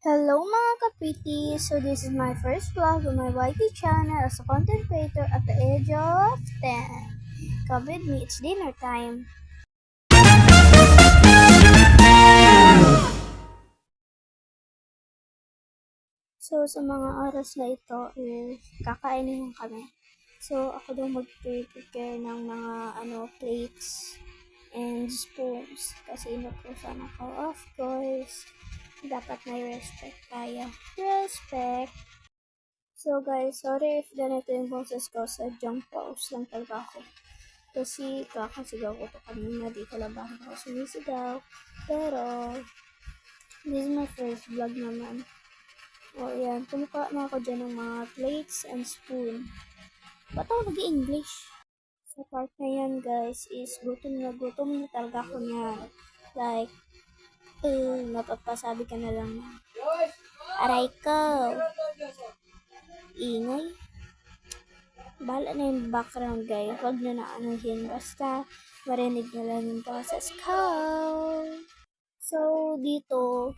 Hello mga kapiti! So this is my first vlog on my YT channel as a content creator at the age of 10. Come with me, it's dinner time. So sa mga oras na ito is kakainin kami. So ako daw mag-prepare ng mga plates and spoons kasi inutusan ako. Of course, dapat may respect tayo. Respect! So guys, sorry if ganito yung boses ko, sadyang pause lang talaga ako. Kasi kakasigaw ko to kanina, di ko labahan ako sumisigaw. Pero, this is my first vlog naman. O yan, kumuha na ako dyan ng mga plates and spoon. Ba't ako nag-English? Sa part na yan guys, is gutom na talaga ako niyan. Like, napapasabi ka na lang. Aray ko! Ingay. Bahala na yung background guys. Huwag nyo na anuhin. Basta marinig nyo lang yung boses ko. So, dito,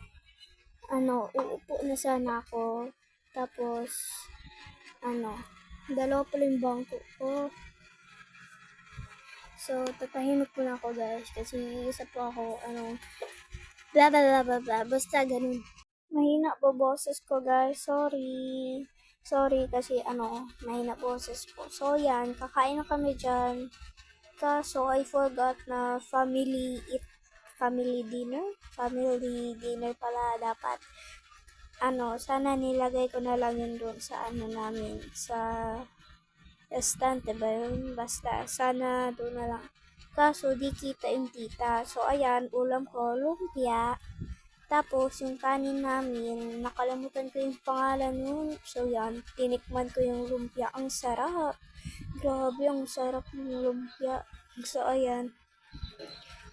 uupo na sana ako. Tapos, dalawa pala yung bangko ko. So, tatahimik ko na ako guys. Kasi isa po ako, bla bla bla bla bla. Basta ganun. Mahina po boses ko guys. Sorry kasi mahina boses ko. So yan, kakain na kami dyan. Kaso I forgot na family dinner. Family dinner pala dapat. Sana nilagay ko na lang yun doon sa namin. Sa estante ba yun? Basta, sana doon na lang. Kaso di kita yung tita. So ayan, ulam ko, lumpia. Tapos, yung kanin namin, nakalimutan ko yung pangalan nun. So, yan, tinikman ko yung lumpia. Ang sarap. Grabe, ang sarap ng lumpia. So, ayan,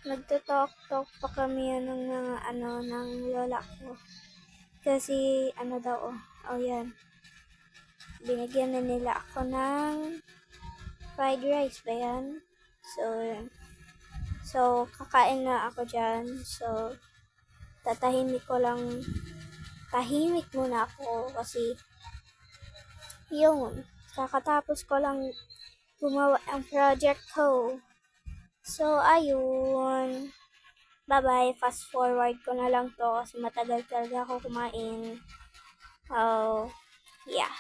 nagtatalk-talk pa kami ng mga, ng lola ko. Kasi, yan, binigyan na nila ako ng fried rice ba yan? So, yan. So, kakain na ako dyan. So, tahimik muna ako kasi yun, kakatapos ko lang gumawa ang project ko. So, ayun. Bye-bye. Fast forward ko na lang to kasi matagal talaga ako kumain. Oh, yeah.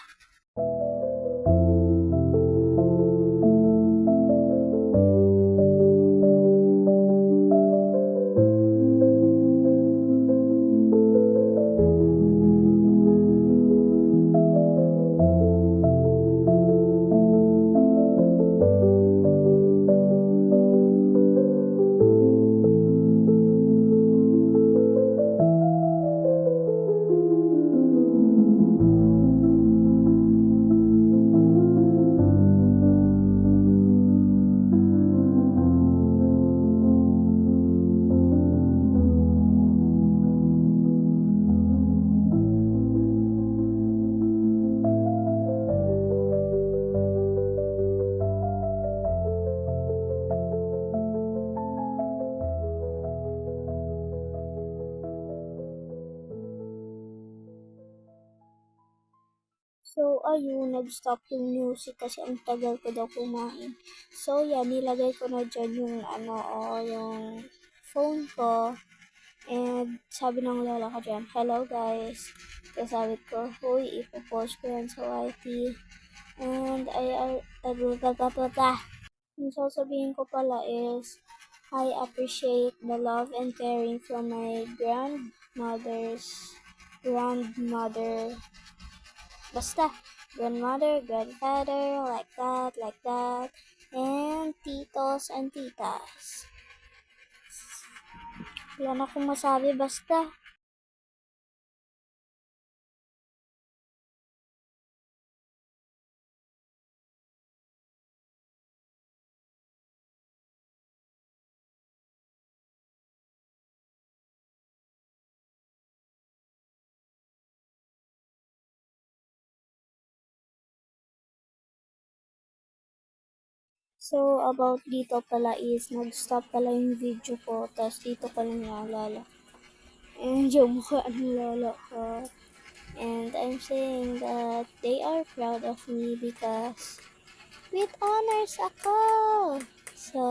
So, ayun, nag-stop yung music kasi ang tagal ko daw kumain. So, yan, nilagay ko na dyan yung, yung phone ko. And, sabi ng lola ko dyan, hello guys. Kaya sabi ko, huy, ipopost ko yan sa YT. And, yung sasabihin ko pala is, I appreciate the love and caring from my grandmother, basta, grandmother, grandfather, like that, and titos and titas. Wala na akong masabi, basta. So, about dito pala is, nag-stop pala yung video ko, tapos dito ko lang naalala. And yung mukha ng lolo ko. And I'm saying that they are proud of me because with honors ako. So,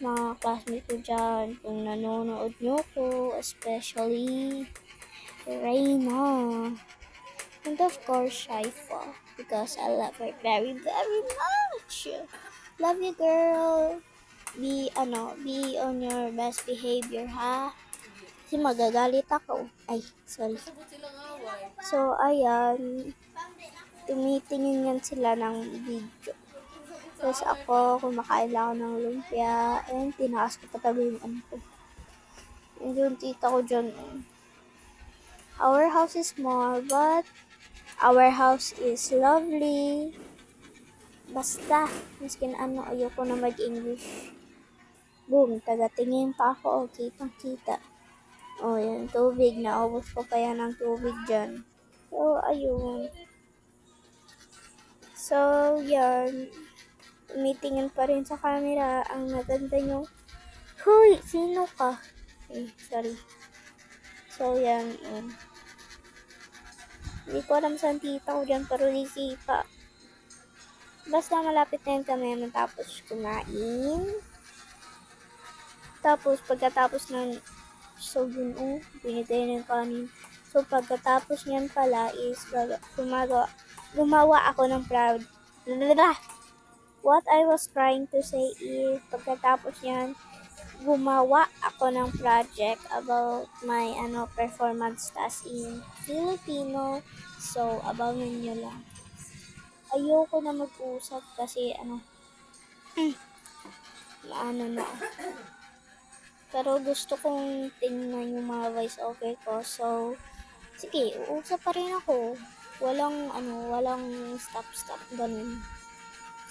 mga classmates ko dyan, kung nanonood nyo ko, especially Reina. And of course, Shaifa, because I love her very, very much. Love you, girl. Be on your best behavior, ha? Kasi magagalit ako. Ay, sorry. So, ayan. Tumitingin yan sila ng video. Tapos ako, kumakain lang ako ng lumpia. And tinaas ko patabi yung ano ko. And yung tita ko dyan. Our house is small, but our house is lovely. Basta, miskin ano, ayoko na mag-English. Boom, taga-tingin pa ako. Okay, kitang-kita. O, yan, tubig. Naubos ko pa yan ng tubig dyan. So, ayun. So, yan. Tumitingin pa rin sa camera. Ang maganda nyo. Hoy, sino ka? Sorry. So, yan. Hindi ko alam saan tita ko dyan, pero di kita. Basta malapit na yun kami matapos kumain. Tapos, pagkatapos ng so yun, binigay na yung kanin. So, pagkatapos niyan pala is gumawa ako ng proud. What I was trying to say is, pagkatapos niyan, gumawa ako ng project about my performance task in Filipino. So, abangan nyo lang. Ayoko na mag-usap kasi na. Pero gusto kong tingnan yung mga voice over ko. So, sige, uusap pa rin ako. Walang stop, ganun.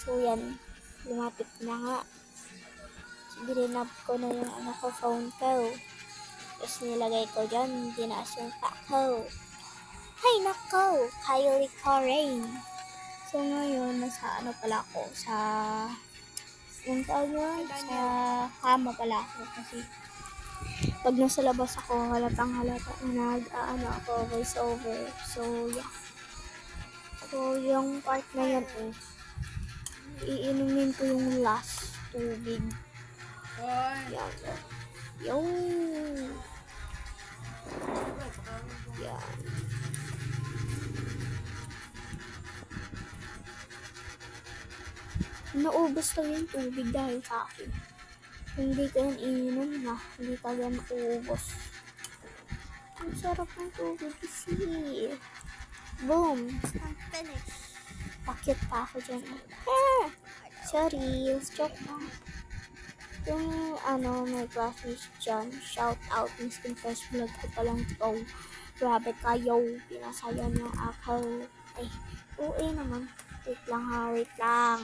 So, yan. Lumapit na nga. Ginap ko na yung phone ko. Tapos nilagay ko dyan, dinaas yung pa ko. Hay nako, Kylie Corain. So, ngayon, nasa pala ako, sa kama pala ako kasi pag nasa labas ako, halatang halata na ako voice over. So, yeah. So, yung part na yan, iinumin ko yung last tubig. Yan. Yung. Yan. Naubos lang yung tubig dahil sa akin. Hindi ka yan ininom na, hindi ka yan maubos. Ang sarap ng tubig kasi. Boom! I'm finished. Pakit pa ako dyan. Sorry, joke lang. Yung may classmates dyan, shout out, miskin first vlog ko palang to. Grabe kayo, pinasaya niyo ako. Ay, naman. Wait lang.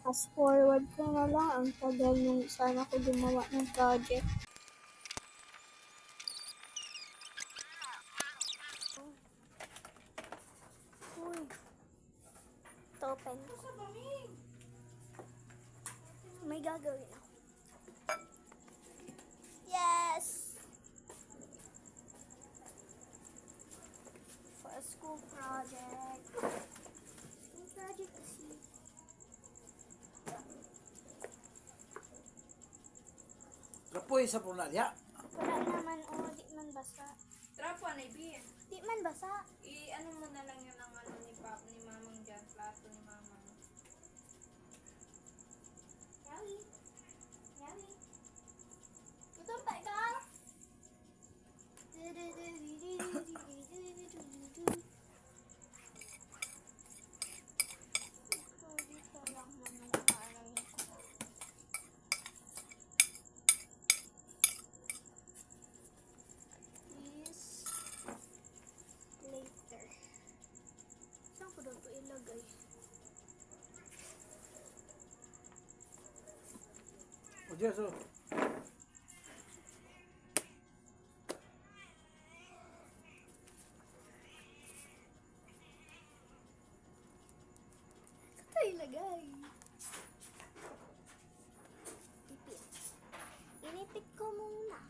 Fast forward ko na lang, ang tagal nung sana ko gumawa ng project. Uy. Ito open. May gagawin ako. Yes! For a school project. School project kasi. Kapoy sa punalya. Wala naman, di man basa. Trapo na ibi. Di man basa. Ano mo na lang yun ang ni mamang dyan, plato ni mamang. Yawi. Ito pa ka? Ilagay. O Diyos, o. Ito ilagay. Inipit ko muna.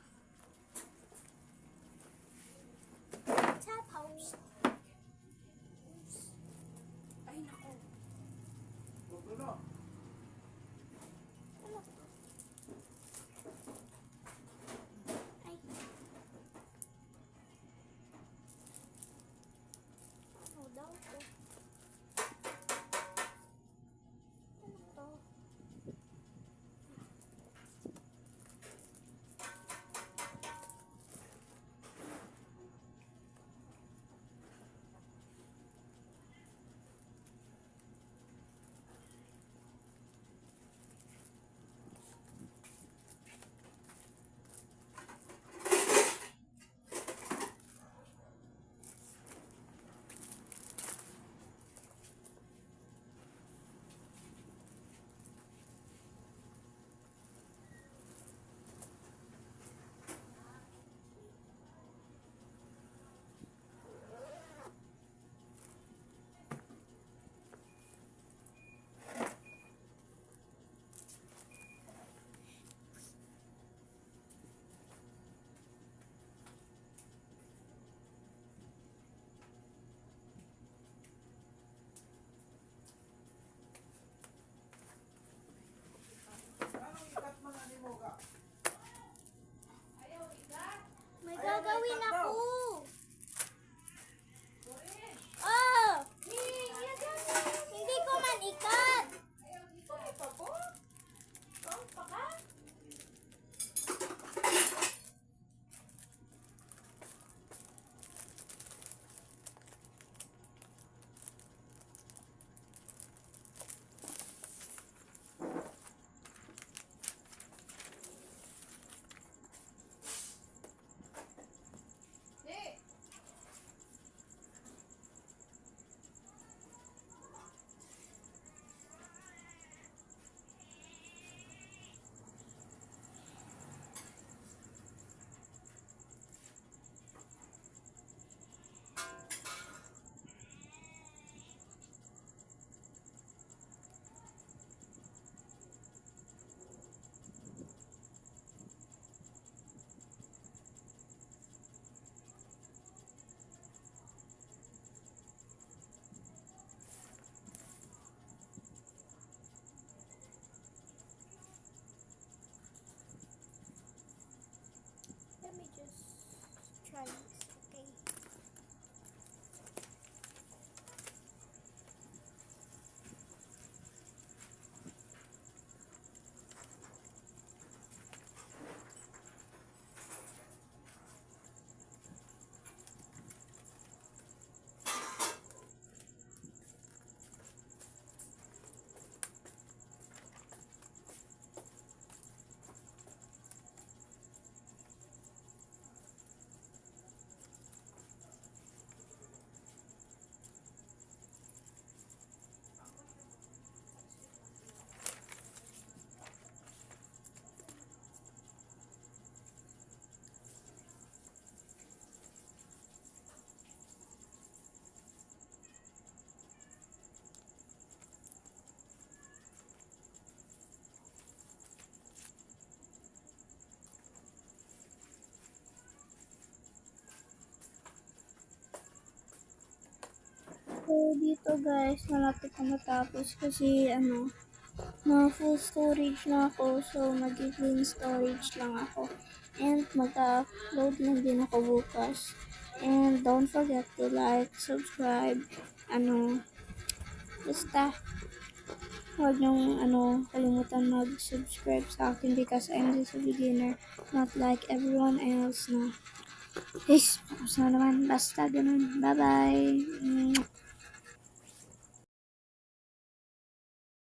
So, dito guys, malapit na matapos kasi na full storage na ako. So, mag-clean storage lang ako. And mag-upload lang din ako bukas. And don't forget to like, subscribe, basta, huwag niyong kalimutan mag-subscribe sa akin because I'm just a beginner, not like everyone else na. Yes, tapos na naman. Basta ganun. Bye-bye.